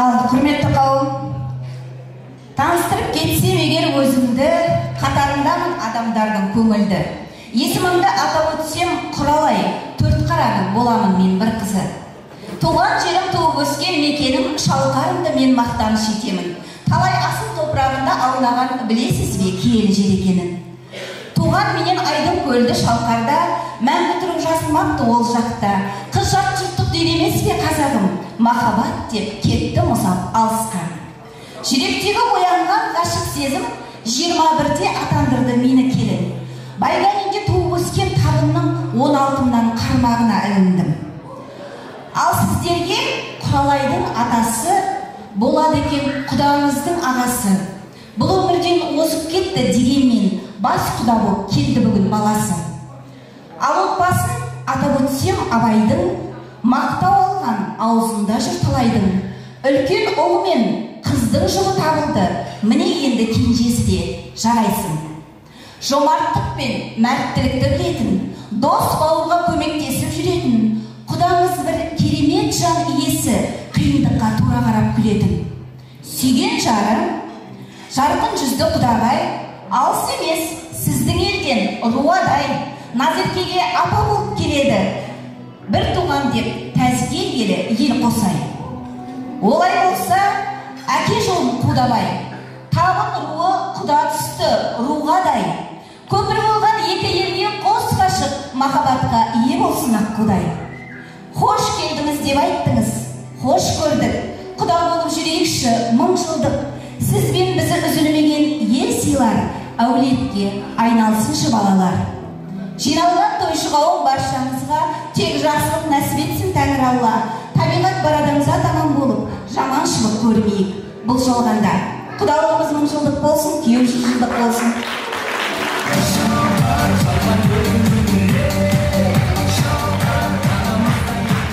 Ал, құрметті қауым, таныстырып кетсем егер өзімді, қатарындан адамдардың көңілді. Есімімді атап өтсем құралай, төрт қараның боламын мен бір қызы. Туған жерім туып өскен мекенім, шалқарымды мен мақтаныш етемін. Талай асыл топырағында аунаған білесіз бе киелі жер екенін. Туған менен айдын көлді шалқарда, мәңгі тұрып жасылмапты ол жақта. Қыз жат жұрттық дейді емес пе қазағым, махаббат деп кетті мұсап алысқа. Жүректегі оянған ғашық сезім 21-де атандырды мені келін. Байғанинде туып өскен табынның 16-мнан қармағына іліндім. Ал сіздерге Құралайдың атасы болады екен құдаңыздың ағасы. Бұл өмірден озып кетті дегенмен бас құда болып келді бүгін баласы. Ал отбасын атап өтсем Абайдың, мақтау алған аузында жүр талайдың. Үлкен ұлы мен қыздың жылы табылды, міне енді кенжесі де жарайсың. Жомарттық пен мәрттілікті білетін, дос бауырға көмектесіп жүретін, құдаңыз бір керемет жан иесі, қиындыққа тура қарап күлетін. Сүйген жарым, жарқын жүзді құдағай, алыс емес сіздің елден руадай, Назеркеге апа болып келеді, бір туған деп тәзге келі ел қосай. Олай болса, әке жолын қудабай, табын руы құда түсті руғадай. Көпір болған екі елге қос ғашық, махаббатқа ие болсын аққудай. Хош келдіңіз деп айттыңыз, хош көрдік, құда болып жүрейікші мың жылдық. Сізбен бізді үзілмеген ел сыйлар, әулетке айналсыншы балалар. Жиналған тойшы қауым баршаңызға тек жақсылық нәсіп етсін Тәңір Алла. Табиғат бар адамзат аман болып, жаманшылық көрмейік бұл жолғанда. Құдалығымыз мың жылдық болсын, күйеу 100 жылдық болсын.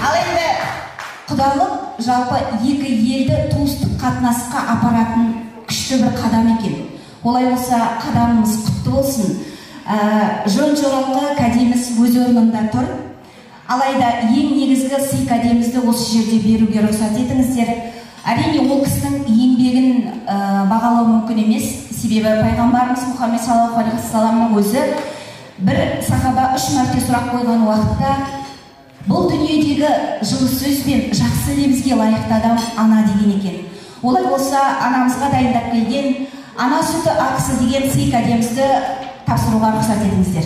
Ал енді құдалық жалпы екі елді туыстық қатынасқа апаратын күшті бір қадам екен. Олай болса қадамымыз құтты болсын. Жөн жоралғы кәдеміз өз орнында тұр. Алайда ең негізгі сый кәдемізді осы жерде беруге рұқсат етіңіздер. Әрине ол кісінің еңбегін бағалау мүмкін емес. Себебі пайғамбарымыз Мұхаммед саллаллаху алейхи вассаламның өзі бір сахаба 3 мәрте сұрақ қойған уақытта бұл дүниедегі жылы сөз бен жақсы лебізге лайықты адам ана деген екен. Олай болса анамызға дайындап келген ана сүті ақысы деген сый кәдемізді тапсыруға рұқсат етіңіздер.